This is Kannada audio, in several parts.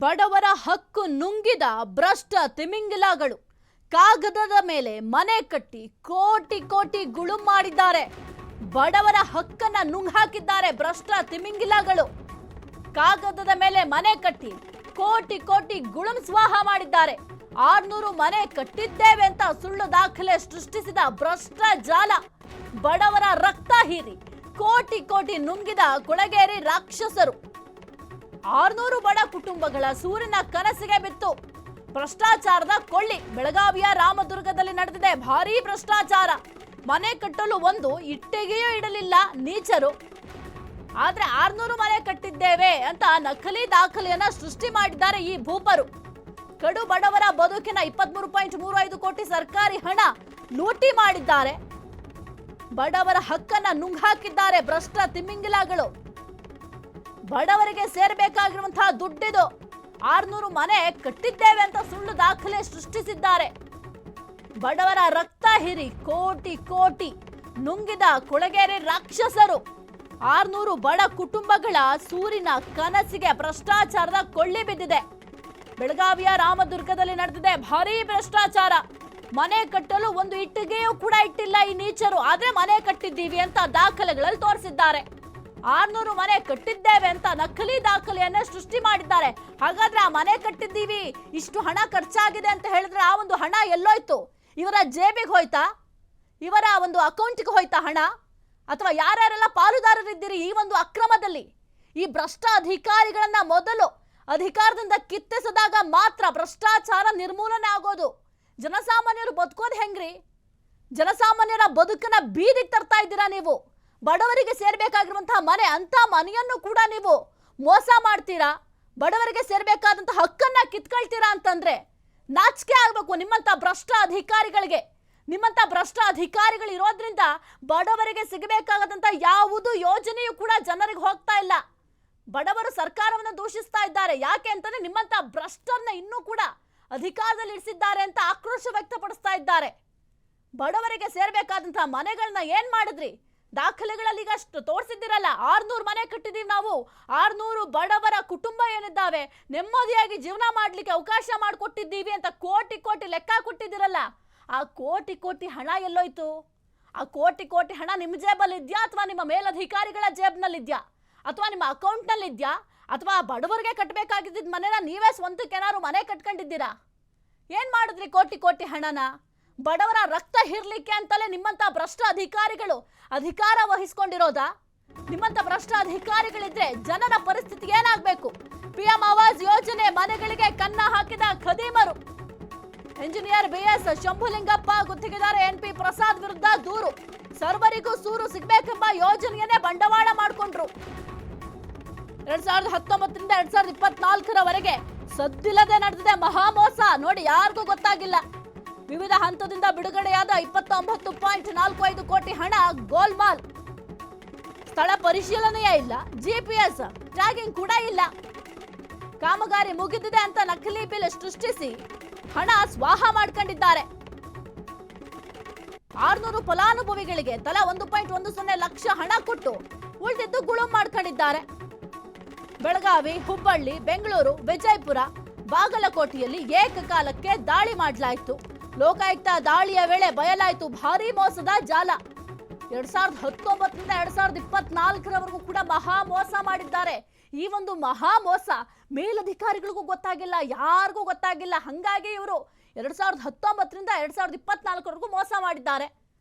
ಬಡವರ ಹಕ್ಕು ನುಂಗಿದ ಭ್ರಷ್ಟ ತಿಮಿಂಗಿಲಗಳು ಕಾಗದದ ಮೇಲೆ ಮನೆ ಕಟ್ಟಿ ಕೋಟಿ ಕೋಟಿ ಗುಳುಂ ಮಾಡಿದ್ದಾರೆ. ಬಡವರ ಹಕ್ಕನ್ನ ನುಂಗ್ ಹಾಕಿದ್ದಾರೆ ಭ್ರಷ್ಟ ತಿಮಿಂಗಿಲಗಳು. ಕಾಗದದ ಮೇಲೆ ಮನೆ ಕಟ್ಟಿ ಕೋಟಿ ಕೋಟಿ ಗುಳುಂ ಸ್ವಾಹ ಮಾಡಿದ್ದಾರೆ. 600 ಮನೆ ಕಟ್ಟಿದ್ದೇವೆ ಅಂತ ಸುಳ್ಳು ದಾಖಲೆ ಸೃಷ್ಟಿಸಿದ ಭ್ರಷ್ಟ ಜಾಲ ಬಡವರ ರಕ್ತ ಹೀರಿ ಕೋಟಿ ಕೋಟಿ ನುಂಗಿದ ಕೊಳಗೇರಿ ರಾಕ್ಷಸರು. 600 ಬಡ ಕುಟುಂಬಗಳ ಸೂರಿನ ಕನಸಿಗೆ ಬಿತ್ತು ಭ್ರಷ್ಟಾಚಾರದ ಕೊಳ್ಳಿ. ಬೆಳಗಾವಿಯ ರಾಮದುರ್ಗದಲ್ಲಿ ನಡೆದಿದೆ ಭಾರೀ ಭ್ರಷ್ಟಾಚಾರ. ಮನೆ ಕಟ್ಟಲು ಒಂದು ಇಟ್ಟಿಗೆಯೂ ಇಡಲಿಲ್ಲ ನೀಚರು. ಆದ್ರೆ 600 ಮನೆ ಕಟ್ಟಿದ್ದೇವೆ ಅಂತ ನಕಲಿ ದಾಖಲೆಯನ್ನ ಸೃಷ್ಟಿ ಮಾಡಿದ್ದಾರೆ ಈ ಭೂಪರು. ಕಡು ಬಡವರ ಬದುಕಿನ 23.35 ಕೋಟಿ ಸರ್ಕಾರಿ ಹಣ ಲೂಟಿ ಮಾಡಿದ್ದಾರೆ. ಬಡವರ ಹಕ್ಕನ್ನ ನುಂಗ್ ಹಾಕಿದ್ದಾರೆ ಭ್ರಷ್ಟ ತಿಮಿಂಗಿಲಗಳು. ಬಡವರಿಗೆ ಸೇರಬೇಕಾಗಿರುವಂತಹ ದುಡ್ಡಿದು. 600 ಮನೆ ಕಟ್ಟಿದ್ದೇವೆ ಅಂತ ಸುಳ್ಳು ದಾಖಲೆ ಸೃಷ್ಟಿಸಿದ್ದಾರೆ. ಬಡವರ ರಕ್ತ ಹಿರಿ ಕೋಟಿ ಕೋಟಿ ನುಂಗಿದ ಕೊಳಗೇರಿ ರಾಕ್ಷಸರು. 600 ಬಡ ಕುಟುಂಬಗಳ ಸೂರಿನ ಕನಸಿಗೆ ಭ್ರಷ್ಟಾಚಾರದ ಕೊಳ್ಳಿ ಬಿದ್ದಿದೆ. ಬೆಳಗಾವಿಯ ರಾಮದುರ್ಗದಲ್ಲಿ ನಡೆದಿದೆ ಭಾರೀ ಭ್ರಷ್ಟಾಚಾರ. ಮನೆ ಕಟ್ಟಲು ಒಂದು ಇಟ್ಟಿಗೆಯೂ ಕೂಡ ಇಟ್ಟಿಲ್ಲ ಈ ನೀಚರು. ಆದ್ರೆ ಮನೆ ಕಟ್ಟಿದ್ದೀವಿ ಅಂತ ದಾಖಲೆಗಳಲ್ಲಿ ತೋರಿಸಿದ್ದಾರೆ. 600 ಮನೆ ಕಟ್ಟಿದ್ದೇವೆ ಅಂತ ನಕಲಿ ದಾಖಲೆಯನ್ನ ಸೃಷ್ಟಿ ಮಾಡಿದ್ದಾರೆ. ಹಾಗಾದ್ರೆ ಆ ಮನೆ ಕಟ್ಟಿದ್ದೀವಿ, ಇಷ್ಟು ಹಣ ಖರ್ಚಾಗಿದೆ ಅಂತ ಹೇಳಿದ್ರೆ ಆ ಒಂದು ಹಣ ಎಲ್ಲೋಯ್ತು? ಇವರ ಜೇಬಿಗೆ ಹೋಯ್ತಾ? ಇವರ ಒಂದು ಅಕೌಂಟ್ಗೆ ಹೋಯ್ತಾ ಹಣ? ಅಥವಾ ಯಾರ್ಯಾರೆಲ್ಲ ಪಾಲುದಾರರಿದ್ದೀರಿ ಈ ಒಂದು ಅಕ್ರಮದಲ್ಲಿ? ಈ ಭ್ರಷ್ಟ ಅಧಿಕಾರಿಗಳನ್ನ ಮೊದಲು ಅಧಿಕಾರದಿಂದ ಕಿತ್ತಿಸಿದಾಗ ಮಾತ್ರ ಭ್ರಷ್ಟಾಚಾರ ನಿರ್ಮೂಲನೆ ಆಗೋದು. ಜನಸಾಮಾನ್ಯರು ಬದುಕೋದು ಹೆಂಗ್ರಿ? ಜನಸಾಮಾನ್ಯರ ಬದುಕನ್ನ ಬೀದಿಗೆ ತರ್ತಾ ಇದ್ದೀರಾ ನೀವು. ಬಡವರಿಗೆ ಸೇರ್ಬೇಕಾಗಿರುವಂತಹ ಮನೆ ಅಂತ ಮನೆಯನ್ನು ಕೂಡ ನೀವು ಮೋಸ ಮಾಡ್ತೀರಾ. ಬಡವರಿಗೆ ಸೇರ್ಬೇಕಾದಂತಹ ಹಕ್ಕನ್ನ ಕಿತ್ಕೊಳ್ತೀರಾ ಅಂತಂದ್ರೆ ನಾಚಿಕೆ ಆಗ್ಬೇಕು ನಿಮ್ಮಂತ ಭ್ರಷ್ಟ ಅಧಿಕಾರಿಗಳಿಗೆ. ನಿಮ್ಮಂತ ಭ್ರಷ್ಟ ಅಧಿಕಾರಿಗಳು ಇರೋದ್ರಿಂದ ಬಡವರಿಗೆ ಸಿಗಬೇಕಾದಂತ ಯಾವುದೇ ಯೋಜನೆಯೂ ಕೂಡ ಜನರಿಗೆ ಹೋಗ್ತಾ ಇಲ್ಲ. ಬಡವರು ಸರ್ಕಾರವನ್ನು ದೂಷಿಸ್ತಾ ಇದ್ದಾರೆ. ಯಾಕೆ ಅಂತಂದ್ರೆ ನಿಮ್ಮಂತ ಭ್ರಷ್ಟರನ್ನ ಇನ್ನೂ ಕೂಡ ಅಧಿಕಾರದಲ್ಲಿ ಇರಿಸಿದ್ದಾರೆ ಅಂತ ಆಕ್ರೋಶ ವ್ಯಕ್ತಪಡಿಸ್ತಾ ಇದ್ದಾರೆ. ಬಡವರಿಗೆ ಸೇರ್ಬೇಕಾದಂತಹ ಮನೆಗಳನ್ನ ಏನ್ ಮಾಡಿದ್ರಿ? ದಾಖಲೆಗಳಲ್ಲಿ ಈಗ ಅಷ್ಟು ತೋರಿಸಿದ್ದೀರಲ್ಲ, 600 ಮನೆ ಕಟ್ಟಿದೀವಿ ನಾವು. 600 ಬಡವರ ಕುಟುಂಬ ಏನಿದ್ದಾವೆ ನೆಮ್ಮದಿಯಾಗಿ ಜೀವನ ಮಾಡ್ಲಿಕ್ಕೆ ಅವಕಾಶ ಮಾಡಿಕೊಟ್ಟಿದ್ದೀವಿ ಅಂತ ಕೋಟಿ ಕೋಟಿ ಲೆಕ್ಕ ಕೊಟ್ಟಿದ್ದೀರಲ್ಲ. ಆ ಕೋಟಿ ಕೋಟಿ ಹಣ ಎಲ್ಲೋಯ್ತು? ಆ ಕೋಟಿ ಕೋಟಿ ಹಣ ನಿಮ್ಮ ಜೇಬಲ್ಲಿ ಇದೆಯಾ ಅಥವಾ ನಿಮ್ಮ ಮೇಲಧಿಕಾರಿಗಳ ಜೇಬ್ನಲ್ಲಿ ಇದೆಯಾ ಅಥವಾ ನಿಮ್ಮ ಅಕೌಂಟ್ನಲ್ಲಿ ಇದೆಯಾ ಅಥವಾ ಬಡವರಿಗೆ ಕಟ್ಟಬೇಕಾಗಿದ್ದ ಮನೆನ ನೀವೇ ಸ್ವಂತಕ್ಕೆ ಏನಾದ್ರು ಮನೆ ಕಟ್ಕೊಂಡಿದ್ದೀರಾ? ಏನ್ ಮಾಡಿದ್ರಿ ಕೋಟಿ ಕೋಟಿ ಹಣನ? ಬಡವರ ರಕ್ತ ಹಿರ್ಲಿಕ್ಕೆ ಅಂತಲೇ ನಿಮ್ಮಂತ ಭ್ರಷ್ಟ ಅಧಿಕಾರಿಗಳು ಅಧಿಕಾರ ವಹಿಸ್ಕೊಂಡಿರೋದಾ? ನಿಮ್ಮಂತ ಭ್ರಷ್ಟ ಅಧಿಕಾರಿಗಳಿದ್ರೆ ಜನರ ಪರಿಸ್ಥಿತಿ ಏನಾಗಬೇಕು? PM ಆವಾಸ್ ಯೋಜನೆ ಮನೆಗಳಿಗೆ ಕನ್ನ ಹಾಕಿದ ಖದೀಮರು. ಎಂಜಿನಿಯರ್ BS ಶಂಭುಲಿಂಗಪ್ಪ, ಗುತ್ತಿಗೆದಾರ NP ಪ್ರಸಾದ್ ವಿರುದ್ಧ ದೂರು. ಸರ್ವರಿಗೂ ಸೂರು ಸಿಗಬೇಕೆಂಬ ಯೋಜನೆಯನ್ನೇ ಬಂಡವಾಳ ಮಾಡಿಕೊಂಡ್ರು. 2019ರಿಂದ 2024ರವರೆಗೆ ಸದ್ದಿಲ್ಲದೆ ನಡೆದಿದೆ ಮಹಾಮೋಸ. ನೋಡಿ, ಯಾರಿಗೂ ಗೊತ್ತಾಗಿಲ್ಲ. ವಿವಿಧ ಹಂತದಿಂದ ಬಿಡುಗಡೆಯಾದ 29.45 ಕೋಟಿ ಹಣ ಗೋಲ್ಮಾಲ್. ಸ್ಥಳ ಪರಿಶೀಲನೆಯೇ ಇಲ್ಲ, GPS ಟ್ಯಾಗಿಂಗ್ ಕೂಡ ಇಲ್ಲ. ಕಾಮಗಾರಿ ಮುಗಿದಿದೆ ಅಂತ ನಕಲಿ ಬಿಲ್ ಸೃಷ್ಟಿಸಿ ಹಣ ಸ್ವಾಹ ಮಾಡ್ಕೊಂಡಿದ್ದಾರೆ. 600 ಫಲಾನುಭವಿಗಳಿಗೆ ತಲಾ 1.10 ಲಕ್ಷ ಹಣ ಕೊಟ್ಟು ಉಳಿದಿದ್ದು ಗುಳುಂ ಮಾಡ್ಕೊಂಡಿದ್ದಾರೆ. ಬೆಳಗಾವಿ, ಹುಬ್ಬಳ್ಳಿ, ಬೆಂಗಳೂರು, ವಿಜಯಪುರ, ಬಾಗಲಕೋಟೆಯಲ್ಲಿ ಏಕಕಾಲಕ್ಕೆ ದಾಳಿ ಮಾಡಲಾಯಿತು. ಲೋಕಾಯುಕ್ತ ದಾಳಿಯ ವೇಳೆ ಬಯಲಾಯಿತು ಭಾರೀ ಮೋಸದ ಜಾಲ. 2019ರಿಂದ 2024ರವರೆಗೂ ಕೂಡ ಮಹಾ ಮೋಸ ಮಾಡಿದ್ದಾರೆ. ಈ ಒಂದು ಮಹಾ ಮೋಸ ಮೇಲಧಿಕಾರಿಗಳಿಗೂ ಗೊತ್ತಾಗಿಲ್ಲ, ಯಾರಿಗೂ ಗೊತ್ತಾಗಿಲ್ಲ. ಹಂಗಾಗಿ ಇವರು 2019ರಿಂದ 2024ವರೆಗೂ ಮೋಸ ಮಾಡಿದ್ದಾರೆ.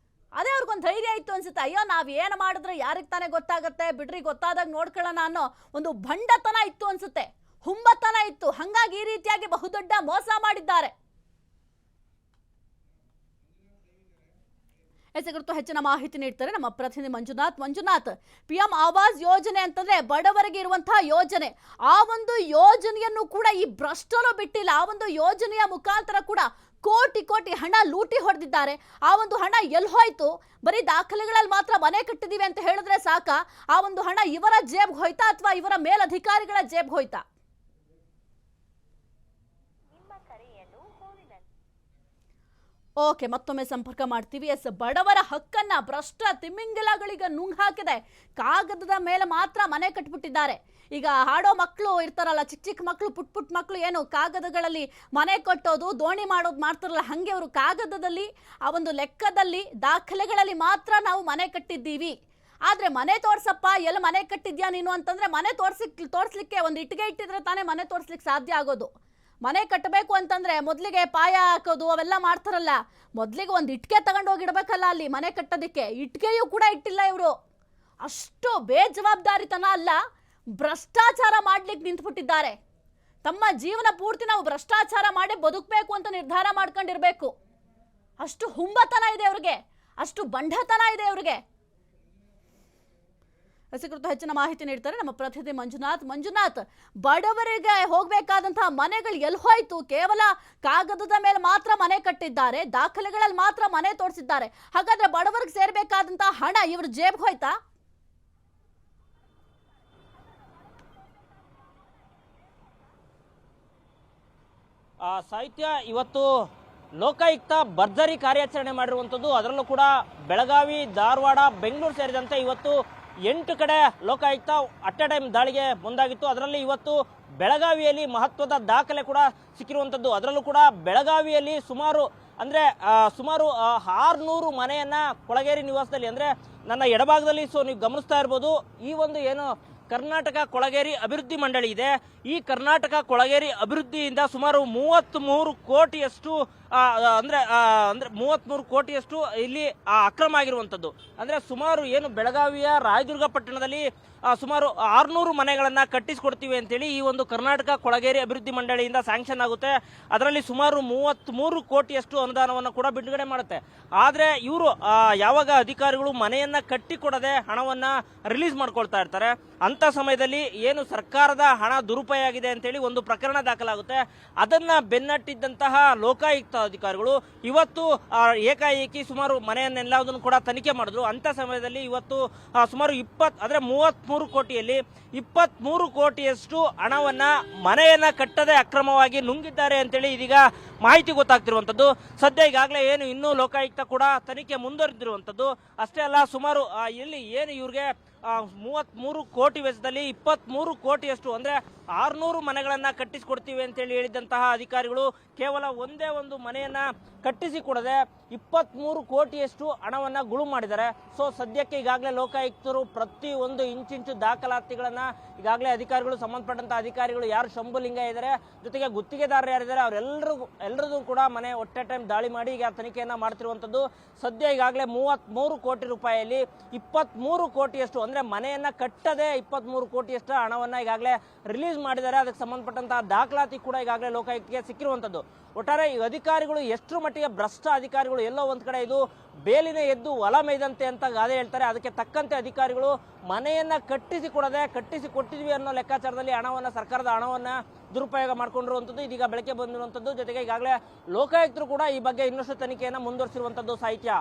ಅದೇ ಅವ್ರಿಗೊಂದು ಧೈರ್ಯ ಇತ್ತು ಅನ್ಸುತ್ತೆ. ಅಯ್ಯೋ, ನಾವ್ ಏನು ಮಾಡಿದ್ರೆ ಯಾರಿಗೆ ತಾನೇ ಗೊತ್ತಾಗತ್ತೆ, ಬಿಡ್ರಿ ಗೊತ್ತಾದಾಗ ನೋಡ್ಕೊಳ್ಳೋಣ ಅನ್ನೋ ಒಂದು ಭಂಡತನ ಇತ್ತು ಅನ್ಸುತ್ತೆ, ಹುಂಬತನ ಇತ್ತು. ಹಂಗಾಗಿ ಈ ರೀತಿಯಾಗಿ ಬಹುದೊಡ್ಡ ಮೋಸ ಮಾಡಿದ್ದಾರೆ. ಕುರಿತು ಹೆಚ್ಚಿನ ಮಾಹಿತಿ ನೀಡ್ತಾರೆ ನಮ್ಮ ಪ್ರತಿನಿಧಿ ಮಂಜುನಾಥ್. PM ಆವಾಸ್ ಯೋಜನೆ ಅಂತಂದ್ರೆ ಬಡವರಿಗೆ ಇರುವಂತಹ ಯೋಜನೆ. ಆ ಒಂದು ಯೋಜನೆಯನ್ನು ಕೂಡ ಈ ಭ್ರಷ್ಟರು ಬಿಟ್ಟಿಲ್ಲ. ಆ ಒಂದು ಯೋಜನೆಯ ಮುಖಾಂತರ ಕೂಡ ಕೋಟಿ ಕೋಟಿ ಹಣ ಲೂಟಿ ಹೊಡೆದಿದ್ದಾರೆ. ಆ ಒಂದು ಹಣ ಎಲ್ಲಿ ಹೋಯ್ತು? ಬರೀ ದಾಖಲೆಗಳಲ್ಲಿ ಮಾತ್ರ ಮನೆ ಕಟ್ಟಿದೀವಿ ಅಂತ ಹೇಳಿದ್ರೆ ಸಾಕ? ಆ ಒಂದು ಹಣ ಇವರ ಜೇಬ್ಗೆ ಹೋಯ್ತಾ ಅಥವಾ ಇವರ ಮೇಲಧಿಕಾರಿಗಳ ಜೇಬ್ಗೆ ಹೋಯ್ತಾ? ಓಕೆ, ಮತ್ತೊಮ್ಮೆ ಸಂಪರ್ಕ ಮಾಡ್ತೀವಿ. ಬಡವರ ಹಕ್ಕನ್ನ ಭ್ರಷ್ಟ ತಿಮಿಂಗಿಲಗಳಿಗೆ ನುಂಗ್ ಹಾಕಿದೆ. ಕಾಗದದ ಮೇಲೆ ಮಾತ್ರ ಮನೆ ಕಟ್ಬಿಟ್ಟಿದ್ದಾರೆ. ಈಗ ಹಾಡೋ ಮಕ್ಕಳು ಇರ್ತಾರಲ್ಲ, ಚಿಕ್ಕ ಚಿಕ್ಕ ಮಕ್ಕಳು, ಪುಟ್ ಮಕ್ಕಳು, ಏನು ಕಾಗದಗಳಲ್ಲಿ ಮನೆ ಕಟ್ಟೋದು, ದೋಣಿ ಮಾಡೋದು ಮಾಡ್ತಾರಲ್ಲ, ಹಾಗೆ ಅವರು ಕಾಗದದಲ್ಲಿ ಆ ಒಂದು ಲೆಕ್ಕದಲ್ಲಿ ದಾಖಲೆಗಳಲ್ಲಿ ಮಾತ್ರ ನಾವು ಮನೆ ಕಟ್ಟಿದ್ದೀವಿ. ಆದ್ರೆ ಮನೆ ತೋರ್ಸಪ್ಪ, ಎಲ್ಲ ಮನೆ ಕಟ್ಟಿದ್ಯಾ ನೀನು ಅಂತಂದ್ರೆ ಮನೆ ತೋರ್ಸ್ಲಿಕ್ಕೆ ಒಂದು ಇಟ್ಟಿಗೆ ಇಟ್ಟಿದ್ರೆ ತಾನೇ ಮನೆ ತೋರ್ಸ್ಲಿಕ್ಕೆ ಸಾಧ್ಯ ಆಗೋದು. ಮನೆ ಕಟ್ಟಬೇಕು ಅಂತಂದ್ರೆ ಮೊದಲಿಗೆ ಪಾಯ ಹಾಕೋದು ಅವೆಲ್ಲ ಮಾಡ್ತಾರಲ್ಲ, ಮೊದಲಿಗೆ ಒಂದು ಇಟ್ಟಿಗೆ ತಗೊಂಡೋಗಿಡ್ಬೇಕಲ್ಲ ಅಲ್ಲಿ ಮನೆ ಕಟ್ಟೋದಕ್ಕೆ. ಇಟ್ಟಿಗೆಯೂ ಕೂಡ ಇಟ್ಟಿಲ್ಲ ಇವರು. ಅಷ್ಟು ಬೇಜವಾಬ್ದಾರಿತನ ಅಲ್ಲ, ಭ್ರಷ್ಟಾಚಾರ ಮಾಡ್ಲಿಕ್ಕೆ ನಿಂತ್ಬಿಟ್ಟಿದ್ದಾರೆ. ತಮ್ಮ ಜೀವನ ಪೂರ್ತಿ ನಾವು ಭ್ರಷ್ಟಾಚಾರ ಮಾಡಿ ಬದುಕಬೇಕು ಅಂತ ನಿರ್ಧಾರ ಮಾಡ್ಕೊಂಡಿರ್ಬೇಕು. ಅಷ್ಟು ಹುಂಬತನ ಇದೆ ಅವ್ರಿಗೆ, ಅಷ್ಟು ಬಂಡತನ ಇದೆ ಅವ್ರಿಗೆ. ಕುರಿತು ಹೆಚ್ಚಿನ ಮಾಹಿತಿ ನೀಡ್ತಾರೆ ನಮ್ಮ ಪ್ರತಿನಿಧಿ ಮಂಜುನಾಥ್. ಬಡವರಿಗೆ ಹೋಗಬೇಕಾದಂತಹ ಮನೆಗಳು ಎಲ್ಲಿ ಹೋಯ್ತು? ಕೇವಲ ಕಾಗದದ ಮೇಲೆ ಮಾತ್ರ ಮನೆ ಕಟ್ಟಿದ್ದಾರೆ, ದಾಖಲೆಗಳಲ್ಲಿ ಮಾತ್ರ ಮನೆ ತೋರಿಸಿದ್ದಾರೆ. ಹಾಗಾದ್ರೆ ಬಡವರಿಗೆ ಸೇರ್ಬೇಕಾದಂತಹ ಹಣ ಇವ್ರ ಜೇಬ್ಗೆ ಹೋಯ್ತಾ? ಸಾಹಿತ್ಯ ಇವತ್ತು ಲೋಕಾಯುಕ್ತ ಭರ್ಜರಿ ಕಾರ್ಯಾಚರಣೆ ಮಾಡಿರುವಂಥದ್ದು. ಅದರಲ್ಲೂ ಕೂಡ ಬೆಳಗಾವಿ, ಧಾರವಾಡ, ಬೆಂಗಳೂರು ಸೇರಿದಂತೆ ಇವತ್ತು 8 ಕಡೆ ಲೋಕಾಯುಕ್ತ ಅಟ್ ಎ ಟೈಮ್ ದಾಳಿಗೆ ಮುಂದಾಗಿತ್ತು. ಅದರಲ್ಲಿ ಇವತ್ತು ಬೆಳಗಾವಿಯಲ್ಲಿ ಮಹತ್ವದ ದಾಖಲೆ ಕೂಡ ಸಿಕ್ಕಿರುವಂಥದ್ದು. ಅದರಲ್ಲೂ ಕೂಡ ಬೆಳಗಾವಿಯಲ್ಲಿ ಸುಮಾರು 600 ಮನೆಯನ್ನ ಕೊಳಗೇರಿ ನಿವಾಸದಲ್ಲಿ, ಅಂದ್ರೆ ನನ್ನ ಎಡಭಾಗದಲ್ಲಿ ನೀವು ಗಮನಿಸ್ತಾ ಇರ್ಬೋದು, ಈ ಒಂದು ಏನು ಕರ್ನಾಟಕ ಕೊಳಗೇರಿ ಅಭಿವೃದ್ಧಿ ಮಂಡಳಿ ಇದೆ, ಈ ಕರ್ನಾಟಕ ಕೊಳಗೇರಿ ಅಭಿವೃದ್ಧಿಯಿಂದ ಸುಮಾರು 33 ಕೋಟಿಯಷ್ಟು ಅಂದ್ರೆ 33 ಕೋಟಿಯಷ್ಟು ಇಲ್ಲಿ ಅಕ್ರಮ ಆಗಿರುವಂಥದ್ದು. ಅಂದ್ರೆ ಸುಮಾರು ಏನು ಬೆಳಗಾವಿಯ ರಾಯದುರ್ಗ ಪಟ್ಟಣದಲ್ಲಿ ಸುಮಾರು 600 ಮನೆಗಳನ್ನ ಕಟ್ಟಿಸಿಕೊಡ್ತೀವಿ ಅಂತೇಳಿ ಈ ಒಂದು ಕರ್ನಾಟಕ ಕೊಳಗೇರಿ ಅಭಿವೃದ್ಧಿ ಮಂಡಳಿಯಿಂದ ಸ್ಯಾಂಕ್ಷನ್ ಆಗುತ್ತೆ. ಅದರಲ್ಲಿ ಸುಮಾರು 33 ಕೋಟಿಯಷ್ಟು ಅನುದಾನವನ್ನು ಕೂಡ ಬಿಡುಗಡೆ ಮಾಡುತ್ತೆ. ಆದ್ರೆ ಇವರು ಯಾವಾಗ ಅಧಿಕಾರಿಗಳು ಮನೆಯನ್ನ ಕಟ್ಟಿಕೊಡದೆ ಹಣವನ್ನ ರಿಲೀಸ್ ಮಾಡ್ಕೊಳ್ತಾ ಇರ್ತಾರೆ, ಅಂತ ಸಮಯದಲ್ಲಿ ಏನು ಸರ್ಕಾರದ ಹಣ ದುರುಪಯೋಗ ಆಗಿದೆ ಅಂತೇಳಿ ಒಂದು ಪ್ರಕರಣ ದಾಖಲಾಗುತ್ತೆ. ಅದನ್ನ ಬೆನ್ನಟ್ಟಿದ್ದಂತಹ ಲೋಕಾಯುಕ್ತ ಅಧಿಕಾರಿಗಳು ಇವತ್ತು ಏಕಾಏಕಿ ಸುಮಾರು ಮನೆಯನ್ನೆಲ್ಲದನ್ನು ಕೂಡ ತನಿಖೆ ಮಾಡಿದ್ರು. ಅಂತ ಸಮಯದಲ್ಲಿ ಇವತ್ತು ಸುಮಾರು 33 ಕೋಟಿಯಲ್ಲಿ 23 ಕೋಟಿಯಷ್ಟು ಹಣವನ್ನ ಮನೆಯನ್ನ ಕಟ್ಟದೆ ಅಕ್ರಮವಾಗಿ ನುಂಗಿದ್ದಾರೆ ಅಂತೇಳಿ ಇದೀಗ ಮಾಹಿತಿ ಗೊತ್ತಾಗ್ತಿರುವಂತದ್ದು. ಸದ್ಯ ಈಗಾಗಲೇ ಏನು ಇನ್ನೂ ಲೋಕಾಯುಕ್ತ ಕೂಡ ತನಿಖೆ ಮುಂದುವರೆದಿರುವಂತದ್ದು. ಅಷ್ಟೇ ಅಲ್ಲ, ಸುಮಾರು ಇಲ್ಲಿ ಏನು ಇವ್ರಿಗೆ 33 ಕೋಟಿ ವೆಚ್ಚದಲ್ಲಿ 23 ಕೋಟಿಯಷ್ಟು ಅಂದ್ರೆ 600 ಮನೆಗಳನ್ನ ಕಟ್ಟಿಸಿಕೊಡ್ತೀವಿ ಅಂತೇಳಿ ಹೇಳಿದಂತಹ ಅಧಿಕಾರಿಗಳು ಕೇವಲ ಒಂದೇ ಒಂದು ಮನೆಯನ್ನ ಕಟ್ಟಿಸಿ ಕೊಡದೆ 23 ಕೋಟಿಯಷ್ಟು ಹಣವನ್ನ ಗುಳು ಮಾಡಿದ್ದಾರೆ. ಸೊ ಸದ್ಯಕ್ಕೆ ಈಗಾಗಲೇ ಲೋಕಾಯುಕ್ತರು ಪ್ರತಿ ಒಂದು ಇಂಚಿಂಚು ದಾಖಲಾತಿಗಳನ್ನ ಈಗಾಗಲೇ ಅಧಿಕಾರಿಗಳು, ಸಂಬಂಧಪಟ್ಟಂತ ಅಧಿಕಾರಿಗಳು ಯಾರು ಶಂಭುಲಿಂಗ ಇದ್ದಾರೆ, ಜೊತೆಗೆ ಗುತ್ತಿಗೆದಾರರು ಯಾರಿದ್ದಾರೆ ಅವರೆಲ್ಲರದು ಕೂಡ ಮನೆ ಒಟ್ಟೆ ಟೈಮ್ ದಾಳಿ ಮಾಡಿ ಈಗ ತನಿಖೆಯನ್ನ ಮಾಡ್ತಿರುವಂತದ್ದು. ಸದ್ಯ ಈಗಾಗಲೇ 33 ಕೋಟಿ ರೂಪಾಯಿಯಲ್ಲಿ 23 ಕೋಟಿಯಷ್ಟು ಅಂದ್ರೆ ಮನೆಯನ್ನ ಕಟ್ಟದೆ 23 ಕೋಟಿಯಷ್ಟು ಹಣವನ್ನ ಈಗಾಗಲೇ ರಿಲೀಸ್ ಮಾಡಿದ್ದಾರೆ. ಅದಕ್ಕೆ ಸಂಬಂಧಪಟ್ಟಂತಹ ದಾಖಲಾತಿ ಕೂಡ ಈಗಾಗಲೇ ಲೋಕಾಯುಕ್ತಗೆ ಸಿಕ್ಕಿರುವಂತದ್ದು. ಒಟ್ಟಾರೆ ಈ ಅಧಿಕಾರಿಗಳು ಎಷ್ಟರ ಮಟ್ಟಿಗೆ ಭ್ರಷ್ಟ ಅಧಿಕಾರಿಗಳು, ಎಲ್ಲೋ ಒಂದ್ ಕಡೆ ಇದು ಬೇಲಿನ ಎದ್ದು ಹೊಲ ಮೇಯ್ದಂತೆ ಅಂತ ಗಾದೆ ಹೇಳ್ತಾರೆ. ಅದಕ್ಕೆ ತಕ್ಕಂತೆ ಅಧಿಕಾರಿಗಳು ಮನೆಯನ್ನ ಕಟ್ಟಿಸಿ ಕೊಟ್ಟಿದ್ವಿ ಅನ್ನೋ ಲೆಕ್ಕಾಚಾರದಲ್ಲಿ ಸರ್ಕಾರದ ಹಣವನ್ನ ದುರುಪಯೋಗ ಮಾಡ್ಕೊಂಡಿರುವಂತದ್ದು ಇದೀಗ ಬೆಳಕೆ ಬಂದಿರುವಂತದ್ದು. ಜೊತೆಗೆ ಈಗಾಗಲೇ ಲೋಕಾಯುಕ್ತರು ಕೂಡ ಈ ಬಗ್ಗೆ ಇನ್ನಷ್ಟು ತನಿಖೆಯನ್ನ ಮುಂದುವರಿಸಿರುವಂತದ್ದು. ಸಾಹಿತ್ಯ,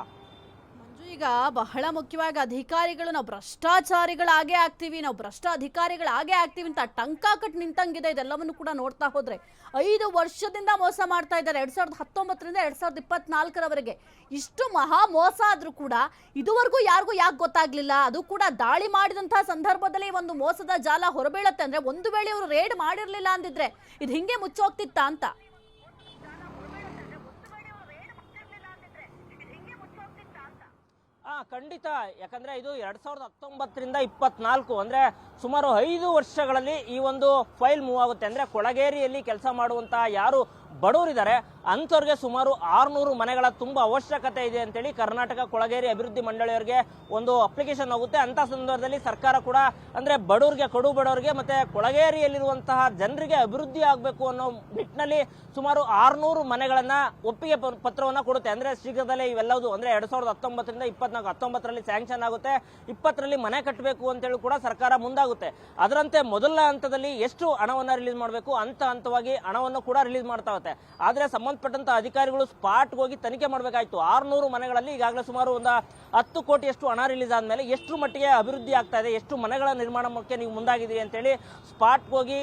ಈಗ ಬಹಳ ಮುಖ್ಯವಾಗಿ ಅಧಿಕಾರಿಗಳು ನಾವು ಭ್ರಷ್ಟಾಚಾರಿಗಳಾಗೇ ಆಗ್ತೀವಿ, ನಾವು ಭ್ರಷ್ಟ ಅಧಿಕಾರಿಗಳಾಗೇ ಆಗ್ತೀವಿ ಅಂತ ಟಂಕ ಕಟ್ಟು ನಿಂತಂಗಿದೆ. ಇದೆಲ್ಲವನ್ನು ಕೂಡ ನೋಡ್ತಾ ಹೋದ್ರೆ 5 ವರ್ಷದಿಂದ ಮೋಸ ಮಾಡ್ತಾ ಇದ್ದಾರೆ. 2019ರಿಂದ 2024ರವರೆಗೆ ಇಷ್ಟು ಮಹಾ ಮೋಸ ಆದ್ರೂ ಕೂಡ ಇದುವರೆಗೂ ಯಾರಿಗೂ ಯಾಕೆ ಗೊತ್ತಾಗ್ಲಿಲ್ಲ? ಅದು ಕೂಡ ದಾಳಿ ಮಾಡಿದಂತಹ ಸಂದರ್ಭದಲ್ಲಿ ಒಂದು ಮೋಸದ ಜಾಲ ಹೊರಬೀಳತ್ತೆ ಅಂದ್ರೆ, ಒಂದು ವೇಳೆ ಇವರು ರೇಡ್ ಮಾಡಿರ್ಲಿಲ್ಲ ಅಂದಿದ್ರೆ ಇದು ಹಿಂಗೆ ಮುಚ್ಚೋಗ್ತಿತ್ತ ಅಂತ. ಖಂಡಿತ. ಯಾಕಂದ್ರೆ ಇದು 2019ರಿಂದ 24 ಅಂದ್ರೆ ಸುಮಾರು 5 ವರ್ಷಗಳಲ್ಲಿ ಈ ಒಂದು ಫೈಲ್ ಮೂವ್ ಆಗುತ್ತೆ. ಅಂದ್ರೆ ಕೊಳಗೇರಿಯಲ್ಲಿ ಕೆಲಸ ಮಾಡುವಂತಹ ಯಾರು ಬಡವರಿದ್ದಾರೆ ಅಂಥವ್ರಿಗೆ ಸುಮಾರು 600 ಮನೆಗಳ ತುಂಬಾ ಅವಶ್ಯಕತೆ ಇದೆ ಅಂತೇಳಿ ಕರ್ನಾಟಕ ಕೊಳಗೇರಿ ಅಭಿವೃದ್ಧಿ ಮಂಡಳಿಯವರಿಗೆ ಒಂದು ಅಪ್ಲಿಕೇಶನ್ ಹೋಗುತ್ತೆ. ಅಂತ ಸಂದರ್ಭದಲ್ಲಿ ಸರ್ಕಾರ ಕೂಡ ಅಂದ್ರೆ ಕಡು ಬಡವರಿಗೆ ಮತ್ತೆ ಕೊಳಗೇರಿಯಲ್ಲಿರುವಂತಹ ಜನರಿಗೆ ಅಭಿವೃದ್ಧಿ ಆಗಬೇಕು ಅನ್ನೋ ನಿಟ್ಟಿನಲ್ಲಿ ಸುಮಾರು 600 ಮನೆಗಳನ್ನ ಒಪ್ಪಿಗೆ ಪತ್ರವನ್ನ ಕೊಡುತ್ತೆ. ಅಂದ್ರೆ ಶೀಘ್ರದಲ್ಲೇ ಇವೆಲ್ಲವೂ ಅಂದ್ರೆ 2019ರಿಂದ 19ರಲ್ಲಿ ಸ್ಯಾಂಕ್ಷನ್ ಆಗುತ್ತೆ, 20ರಲ್ಲಿ ಮನೆ ಕಟ್ಟಬೇಕು ಅಂತೇಳಿ ಕೂಡ ಸರ್ಕಾರ ಮುಂದಾಗುತ್ತೆ. ಅದರಂತೆ ಮೊದಲ ಹಂತದಲ್ಲಿ ಎಷ್ಟು ಹಣವನ್ನ ರಿಲೀಸ್ ಮಾಡಬೇಕು ಹಂತವಾಗಿ ಹಣವನ್ನು ಕೂಡ ರಿಲೀಸ್ ಮಾಡ್ತಾ ಗೊತ್ತಾಗುತ್ತೆ. ಆದ್ರೆ ಸಂಬಂಧಪಟ್ಟಂತ ಅಧಿಕಾರಿಗಳು ಸ್ಪಾಟ್ಗೆ ಹೋಗಿ ತನಿಖೆ ಮಾಡಬೇಕಾಯ್ತು. 600 ಮನೆಗಳಲ್ಲಿ ಈಗಾಗಲೇ ಸುಮಾರು ಒಂದು 10 ಕೋಟಿಯಷ್ಟು ಹಣ ರಿಲೀಸ್ ಆದ್ಮೇಲೆ ಎಷ್ಟು ಮಟ್ಟಿಗೆ ಅಭಿವೃದ್ಧಿ ಆಗ್ತಾ ಇದೆ, ಎಷ್ಟು ಮನೆಗಳ ನಿರ್ಮಾಣಕ್ಕೆ ನೀವು ಮುಂದಾಗಿದ್ದೀರಿ ಅಂತೇಳಿ ಸ್ಪಾಟ್ಗೆ ಹೋಗಿ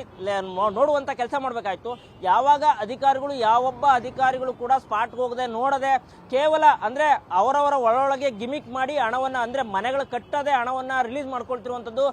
ನೋಡುವಂತ ಕೆಲಸ ಮಾಡಬೇಕಾಯ್ತು. ಯಾವಾಗ ಅಧಿಕಾರಿಗಳು ಯಾವೊಬ್ಬ ಅಧಿಕಾರಿಗಳು ಕೂಡ ಸ್ಪಾಟ್ಗೆ ಹೋಗದೆ ನೋಡದೆ ಕೇವಲ ಅಂದ್ರೆ ಅವರವರ ಒಳೊಳಗೆ ಗಿಮಿಕ್ ಮಾಡಿ ಹಣವನ್ನ ಅಂದ್ರೆ ಮನೆಗಳು ಕಟ್ಟದೆ ಹಣವನ್ನ ರಿಲೀಸ್ ಮಾಡ್ಕೊಳ್ತಿರುವಂತದ್ದು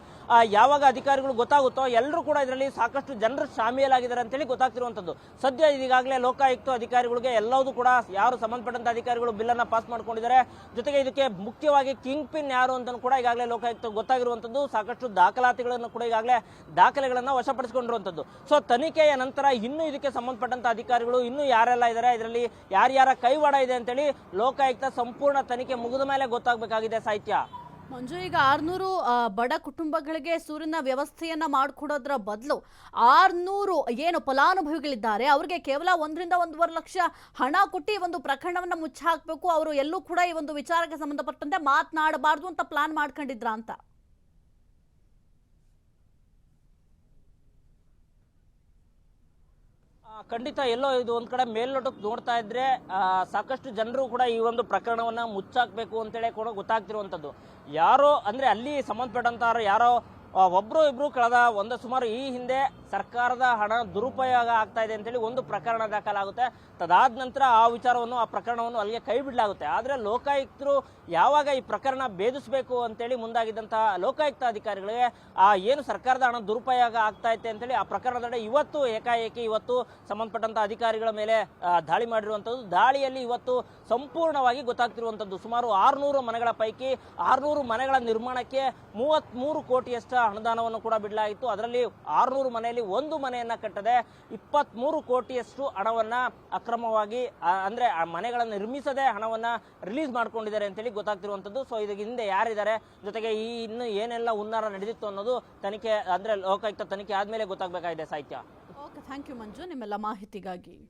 ಯಾವಾಗ ಅಧಿಕಾರಿಗಳು ಗೊತ್ತಾಗುತ್ತೋ ಎಲ್ಲರೂ ಕೂಡ ಇದರಲ್ಲಿ ಸಾಕಷ್ಟು ಜನರು ಶಾಮೀಲಾಗಿದ್ದಾರೆ ಅಂತೇಳಿ ಗೊತ್ತಾಗ್ತಿರುವಂತದ್ದು. ಸದ್ಯ ಈಗಾಗಲೇ ಲೋಕಾಯುಕ್ತ ಅಧಿಕಾರಿಗಳಿಗೆ ಎಲ್ಲವೂ ಕೂಡ ಯಾರು ಸಂಬಂಧಪಟ್ಟಂತ ಅಧಿಕಾರಿಗಳು ಬಿಲ್ ಅನ್ನ ಪಾಸ್ ಮಾಡ್ಕೊಂಡಿದ್ದಾರೆ. ಜೊತೆಗೆ ಇದಕ್ಕೆ ಮುಖ್ಯವಾಗಿ ಕಿಂಗ್ ಪಿನ್ ಯಾರು ಅಂತ ಕೂಡ ಈಗಾಗಲೇ ಲೋಕಾಯುಕ್ತ ಗೊತ್ತಾಗಿರುವಂತದ್ದು. ಸಾಕಷ್ಟು ದಾಖಲಾತಿಗಳನ್ನು ಕೂಡ ಈಗಾಗಲೇ ದಾಖಲೆಗಳನ್ನ ವಶಪಡಿಸಿಕೊಂಡಿರುವಂತದ್ದು. ಸೊ ತನಿಖೆಯ ನಂತರ ಇನ್ನು ಇದಕ್ಕೆ ಸಂಬಂಧಪಟ್ಟಂತ ಅಧಿಕಾರಿಗಳು ಇನ್ನು ಯಾರೆಲ್ಲ ಇದ್ದಾರೆ, ಇದರಲ್ಲಿ ಯಾರ್ಯಾರ ಕೈವಾಡ ಇದೆ ಅಂತೇಳಿ ಲೋಕಾಯುಕ್ತ ಸಂಪೂರ್ಣ ತನಿಖೆ ಮುಗಿದ ಮೇಲೆ ಗೊತ್ತಾಗಬೇಕಾಗಿದೆ. ಸಾಹಿತ್ಯ ಮಂಜು, ಈಗ 600 ಬಡ ಕುಟುಂಬಗಳಿಗೆ ಸೂರಿನ ವ್ಯವಸ್ಥೆಯನ್ನ ಮಾಡಿಕೊಡೋದ್ರ ಬದಲು 600 ಏನು ಫಲಾನುಭವಿಗಳಿದ್ದಾರೆ ಅವ್ರಿಗೆ ಕೇವಲ 1 ರಿಂದ 1.5 ಲಕ್ಷ ಹಣ ಕೊಟ್ಟು ಒಂದು ಪ್ರಕರಣವನ್ನ ಮುಚ್ಚಿ ಹಾಕಬೇಕು, ಅವರು ಎಲ್ಲೂ ಕೂಡ ಈ ಒಂದು ವಿಚಾರಕ್ಕೆ ಸಂಬಂಧಪಟ್ಟಂತೆ ಮಾತನಾಡಬಾರ್ದು ಅಂತ ಪ್ಲಾನ್ ಮಾಡ್ಕೊಂಡಿದ್ರ ಅಂತ? ಖಂಡಿತ ಎಲ್ಲೋ ಇದು ಒಂದ್ ಕಡೆ ಮೇಲ್ನೋಟಕ್ಕೆ ನೋಡ್ತಾ ಇದ್ರೆ ಸಾಕಷ್ಟು ಜನರು ಕೂಡ ಈ ಒಂದು ಪ್ರಕರಣವನ್ನ ಮುಚ್ಚಾಕ್ಬೇಕು ಅಂತೇಳಿ ಕೂಡ ಗೊತ್ತಾಗ್ತಿರುವಂತದ್ದು. ಯಾರೋ ಅಂದ್ರೆ ಅಲ್ಲಿ ಸಂಬಂಧಪಟ್ಟಂತ ಯಾರೋ ಒಬ್ರು ಇಬ್ರು ಕಳೆದ ಸುಮಾರು ಈ ಹಿಂದೆ ಸರ್ಕಾರದ ಹಣ ದುರುಪಯೋಗ ಆಗ್ತಾ ಇದೆ ಅಂತೇಳಿ ಒಂದು ಪ್ರಕರಣ ದಾಖಲಾಗುತ್ತೆ. ತದಾದ ನಂತರ ಆ ಪ್ರಕರಣವನ್ನು ಅಲ್ಲಿಗೆ ಕೈ ಬಿಡಲಾಗುತ್ತೆ. ಆದ್ರೆ ಲೋಕಾಯುಕ್ತರು ಯಾವಾಗ ಈ ಪ್ರಕರಣ ಭೇದಿಸಬೇಕು ಅಂತೇಳಿ ಮುಂದಾಗಿದ್ದಂತಹ ಲೋಕಾಯುಕ್ತ ಅಧಿಕಾರಿಗಳಿಗೆ ಏನು ಸರ್ಕಾರದ ಹಣ ದುರುಪಯೋಗ ಆಗ್ತಾ ಇದೆ ಅಂತೇಳಿ ಆ ಪ್ರಕರಣದಡೆ ಏಕಾಏಕಿ ಸಂಬಂಧಪಟ್ಟಂತ ಅಧಿಕಾರಿಗಳ ಮೇಲೆ ದಾಳಿ ಮಾಡಿರುವಂತದ್ದು. ದಾಳಿಯಲ್ಲಿ ಸಂಪೂರ್ಣವಾಗಿ ಗೊತ್ತಾಗ್ತಿರುವಂತದ್ದು ಸುಮಾರು 600 ಮನೆಗಳ ಪೈಕಿ 600 ಮನೆಗಳ ನಿರ್ಮಾಣಕ್ಕೆ 33 ಕೋಟಿಯಷ್ಟು ಅನುದಾನವನ್ನು ಕೂಡ ಬಿಡಲಾಗಿತ್ತು. ಅದರಲ್ಲಿ 600 ಮನೆಯಲ್ಲಿ ಒಂದು ಮನೆಯನ್ನ ಕಟ್ಟದೆ 23 ಕೋಟಿಯಷ್ಟು ಹಣವನ್ನ ಅಕ್ರಮವಾಗಿ ಅಂದ್ರೆ ಆ ಮನೆಗಳನ್ನು ನಿರ್ಮಿಸದೆ ಹಣವನ್ನ ರಿಲೀಸ್ ಮಾಡ್ಕೊಂಡಿದ್ದಾರೆ ಅಂತೇಳಿ ಗೊತ್ತಾಗ್ತಿರುವಂತದ್ದು. ಸೊ ಇದಕ್ಕೆ ಹಿಂದೆ ಯಾರಿದ್ದಾರೆ, ಜೊತೆಗೆ ಇನ್ನು ಏನೆಲ್ಲ ಹುನ್ನಾರ ನಡೆದಿತ್ತು ಅನ್ನೋದು ತನಿಖೆ ಅಂದ್ರೆ ಲೋಕಾಯುಕ್ತ ತನಿಖೆ ಆದ್ಮೇಲೆ ಗೊತ್ತಾಗಬೇಕಾಗಿದೆ. ಸಾಹಿತ್ಯ. ಓಕೆ, ಥ್ಯಾಂಕ್ ಯು ಮಂಜು ನಿಮ್ಮೆಲ್ಲ ಮಾಹಿತಿಗಾಗಿ.